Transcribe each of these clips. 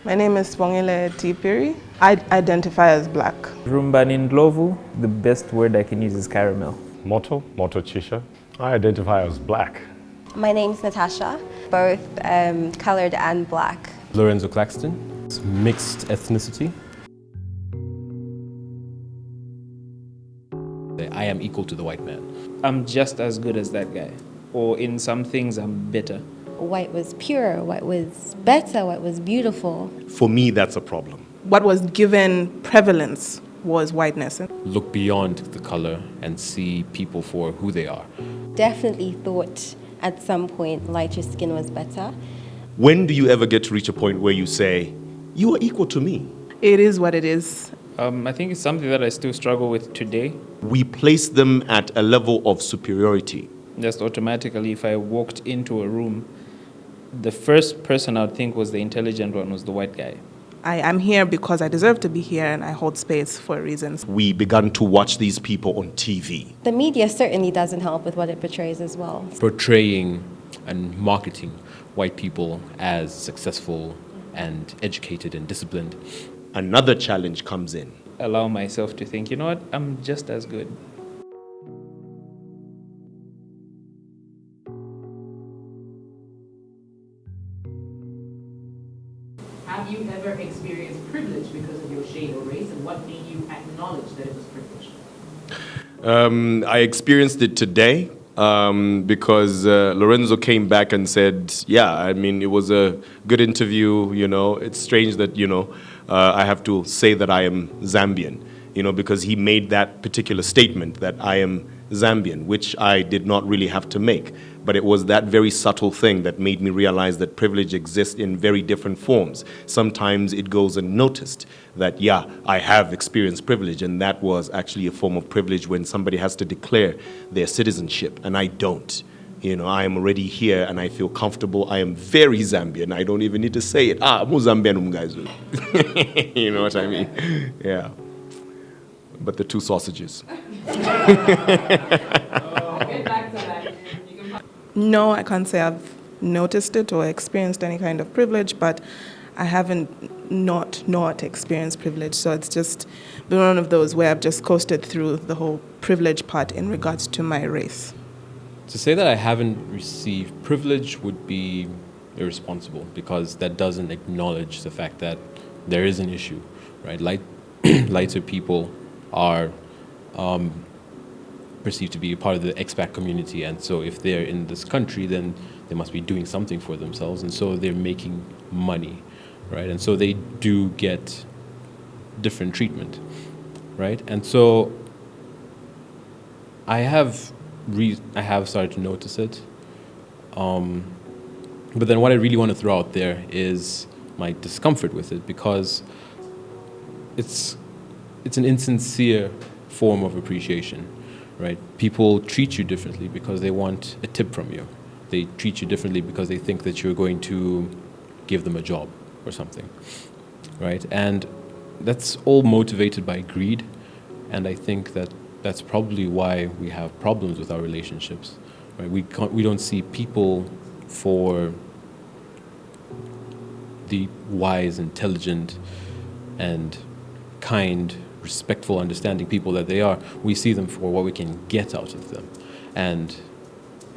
My name is Spongile Tipiri. I identify as black. Rumbanin Ndlovu, the best word I can use is caramel. Moto Chisha. I identify as black. My name's Natasha, both coloured and black. Lorenzo Claxton, it's mixed ethnicity. I am equal to the white man. I'm just as good as that guy, or in some things I'm better. White was pure, white was better, white was beautiful. For me, that's a problem. What was given prevalence was whiteness. Look beyond the color and see people for who they are. Definitely thought at some point lighter skin was better. When do you ever get to reach a point where you say, you are equal to me? It is what it is. I think it's something that I still struggle with today. We place them at a level of superiority. Just automatically, if I walked into a room, the first person I would think was the intelligent one was the white guy. I am here because I deserve to be here and I hold space for reasons. We began to watch these people on TV. The media certainly doesn't help with what it portrays as well. Portraying and marketing white people as successful and educated and disciplined. Another challenge comes in. Allow myself to think, you know what, I'm just as good. Have you ever experienced privilege because of your shade or race, and what made you acknowledge that it was privilege? I experienced it today because Lorenzo came back and said, yeah, I mean, it was a good interview, you know. It's strange that, I have to say that I am Zambian, because he made that particular statement that I am Zambian, which I did not really have to make. But it was that very subtle thing that made me realize that privilege exists in very different forms. Sometimes it goes unnoticed that, yeah, I have experienced privilege, and that was actually a form of privilege when somebody has to declare their citizenship, and I don't. I am already here and I feel comfortable. I am very Zambian. I don't even need to say it. I'm Zambian, guys. You know what I mean? Yeah. But the two sausages. No, I can't say I've noticed it or experienced any kind of privilege, but I haven't not experienced privilege. So it's just been one of those where I've just coasted through the whole privilege part in regards to my race. To say that I haven't received privilege would be irresponsible, because that doesn't acknowledge the fact that there is an issue, right? Lighter people are perceived to be a part of the expat community, and so if they're in this country, then they must be doing something for themselves, and so they're making money, right? And so they do get different treatment, right? And so I have started to notice it, but then what I really want to throw out there is my discomfort with it, because it's an insincere form of appreciation, right? People treat you differently because they want a tip from you. They treat you differently because they think that you're going to give them a job or something, right? And that's all motivated by greed, and I think that that's probably why we have problems with our relationships, right? We don't see people for the wise, intelligent, and kind, respectful, understanding people that they are. We see them for what we can get out of them. And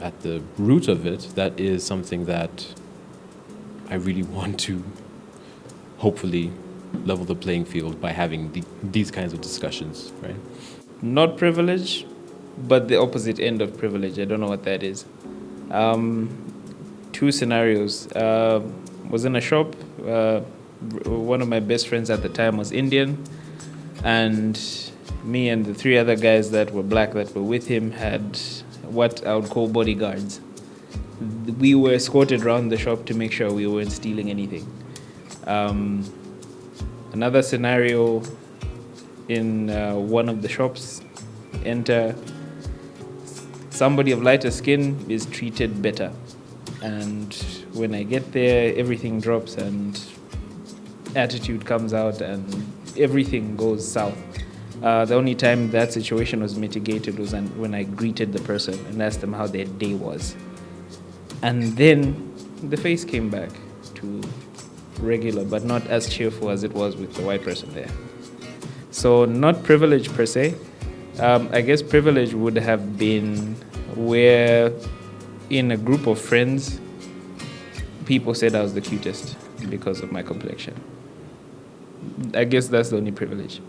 at the root of it, that is something that I really want to hopefully level the playing field by having these kinds of discussions, right? Not privilege, but the opposite end of privilege. I don't know what that is. Two scenarios. Was in a shop. One of my best friends at the time was Indian, and me and the three other guys that were black that were with him had what I would call bodyguards. We were escorted around the shop to make sure we weren't stealing anything. Another scenario, in one of the shops, enter somebody of lighter skin is treated better, and when I get there, everything drops and attitude comes out and everything goes south. The only time that situation was mitigated was when I greeted the person and asked them how their day was, and then the face came back to regular, but not as cheerful as it was with the white person there. So not privilege per se. I guess privilege would have been where in a group of friends, people said I was the cutest because of my complexion. I guess that's the only privilege.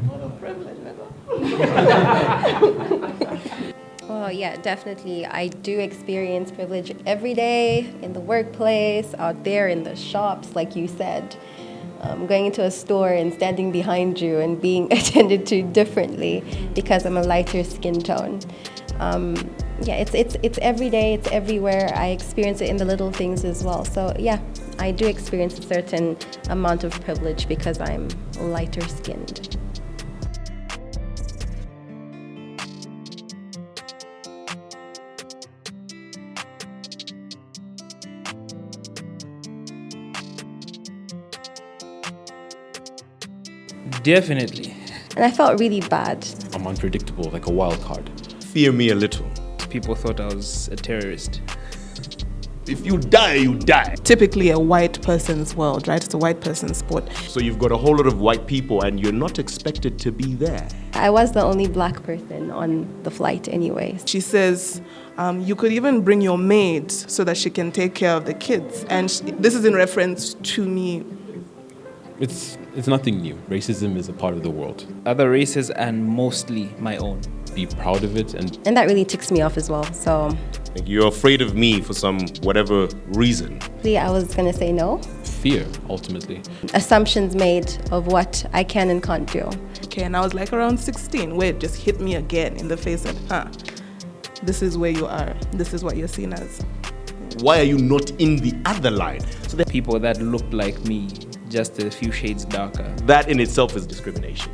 What a privilege, nigga. Oh yeah, definitely. I do experience privilege every day in the workplace, out there in the shops, like you said. Going into a store and standing behind you and being attended to differently because I'm a lighter skin tone. Yeah, it's every day, it's everywhere. I experience it in the little things as well. So yeah, I do experience a certain amount of privilege because I'm lighter skinned. Definitely. And I felt really bad. I'm unpredictable, like a wild card. Fear me a little. People thought I was a terrorist. If you die, you die. Typically a white person's world, right? It's a white person's sport. So you've got a whole lot of white people and you're not expected to be there. I was the only black person on the flight anyways. She says, you could even bring your maid so that she can take care of the kids. And this is in reference to me. It's nothing new. Racism is a part of the world. Other races and mostly my own. Be proud of it and And that really ticks me off as well. So Like you're afraid of me for some whatever reason. I was gonna say no. fear, ultimately. Assumptions made of what I can and can't do. Okay, and I was like around 16, where it just hit me again in the face that, this is where you are. This is what you're seen as. Why are you not in the other line? So People that looked like me, just a few shades darker. that in itself is discrimination.